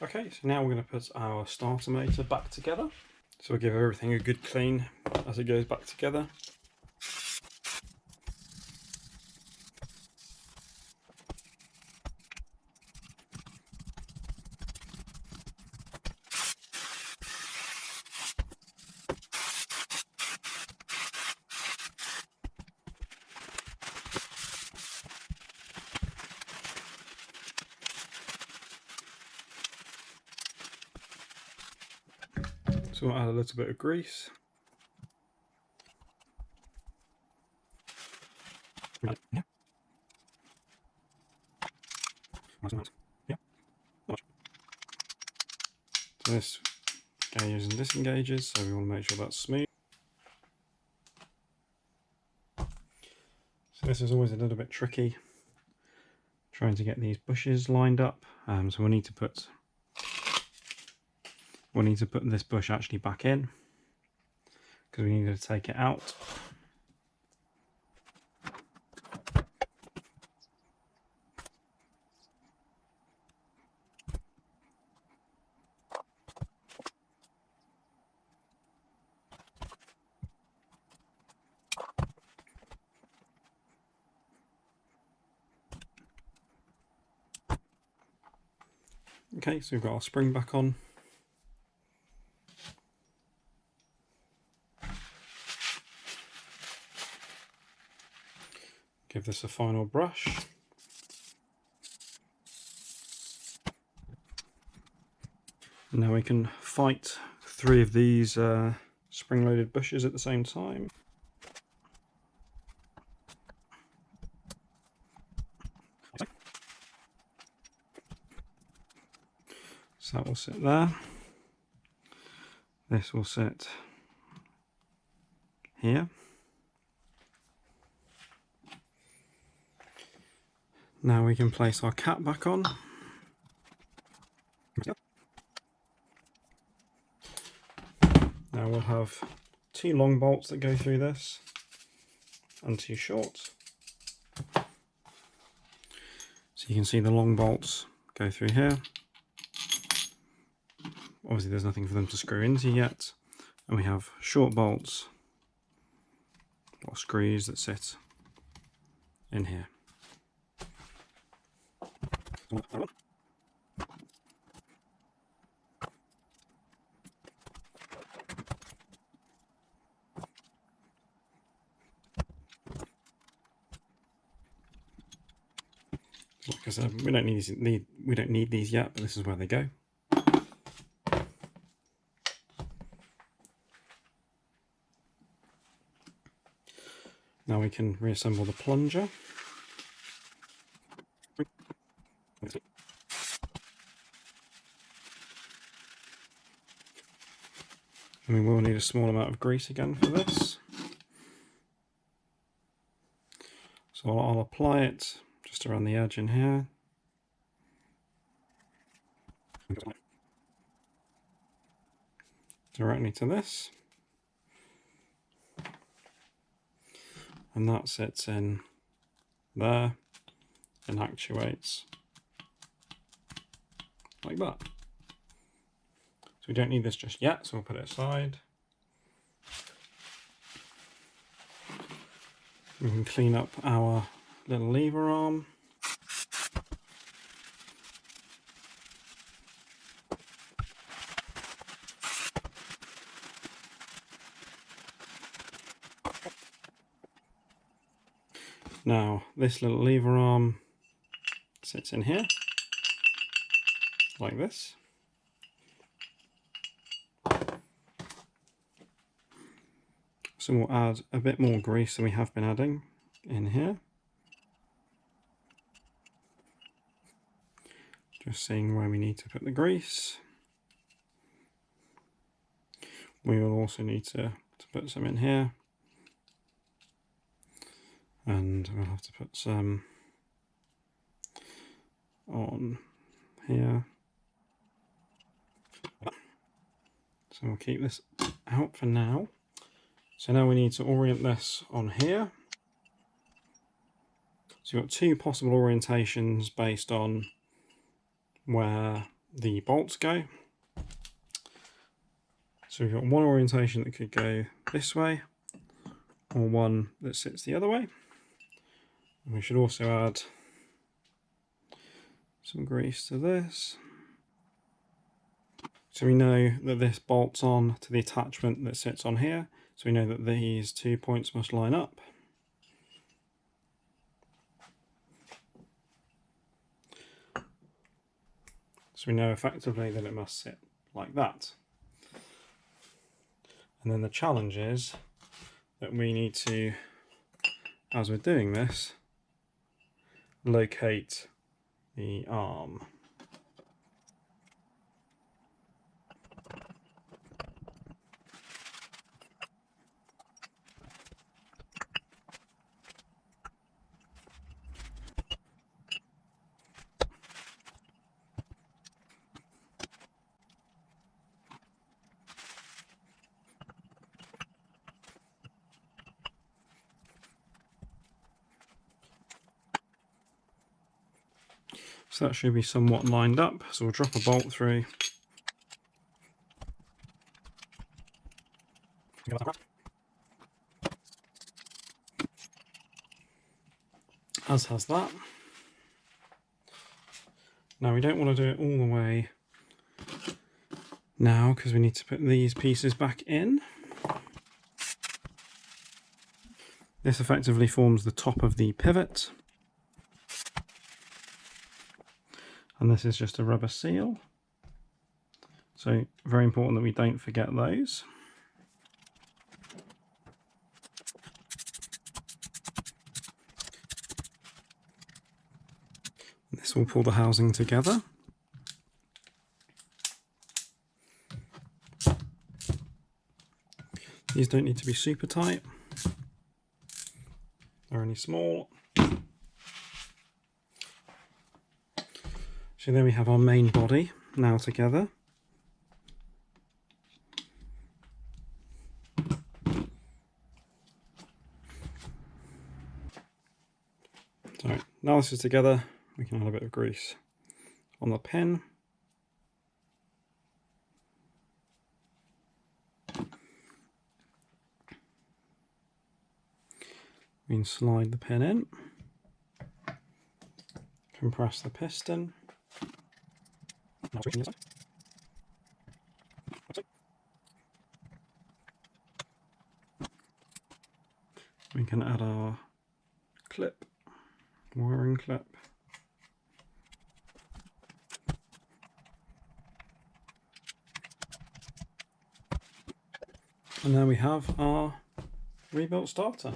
Okay, so now we're going to put our starter motor back together. So we'll give everything a good clean as it goes back together. So we'll add a little bit of grease. Yeah. So this gauges and disengages, so we want to make sure that's smooth. So this is always a little bit tricky, trying to get these bushes lined up. So we'll need to put this bush actually back in, because we need to take it out. Okay, so we've got our spring back on. Give this a final brush. Now we can fight 3 of these spring-loaded bushes at the same time. So that will sit there. This will sit here. Now we can place our cap back on. Now we'll have 2 long bolts that go through this and 2 short. So you can see the long bolts go through here. Obviously there's nothing for them to screw into yet. And we have short bolts or screws that sit in here. Like I said, we don't need these yet, but this is where they go. Now we can reassemble the plunger. And we will need a small amount of grease again for this. So I'll apply it just around the edge in here. Directly to this. And that sits in there and actuates like that. So we don't need this just yet, so we'll put it aside. We can clean up our little lever arm. Now this little lever arm sits in here, like this. So we'll add a bit more grease than we have been adding in here. Just seeing where we need to put the grease. We will also need to put some in here. And we'll have to put some on here. So we'll keep this out for now. So now we need to orient this on here. So you've got 2 possible orientations based on where the bolts go. So we've got one orientation that could go this way, or one that sits the other way. And we should also add some grease to this. So we know that this bolts on to the attachment that sits on here. So we know that these 2 points must line up. So we know effectively that it must sit like that. And then the challenge is that we need to, as we're doing this, locate the arm. So that should be somewhat lined up. So we'll drop a bolt through. As has that. Now we don't want to do it all the way now because we need to put these pieces back in. This effectively forms the top of the pivot. And this is just a rubber seal. So very important that we don't forget those. This will pull the housing together. These don't need to be super tight. They're only small. So then we have our main body now together. So now this is together, we can add a bit of grease on the pin. We can slide the pin in, compress the piston. We can add our clip, wiring clip. And there we have our rebuilt starter.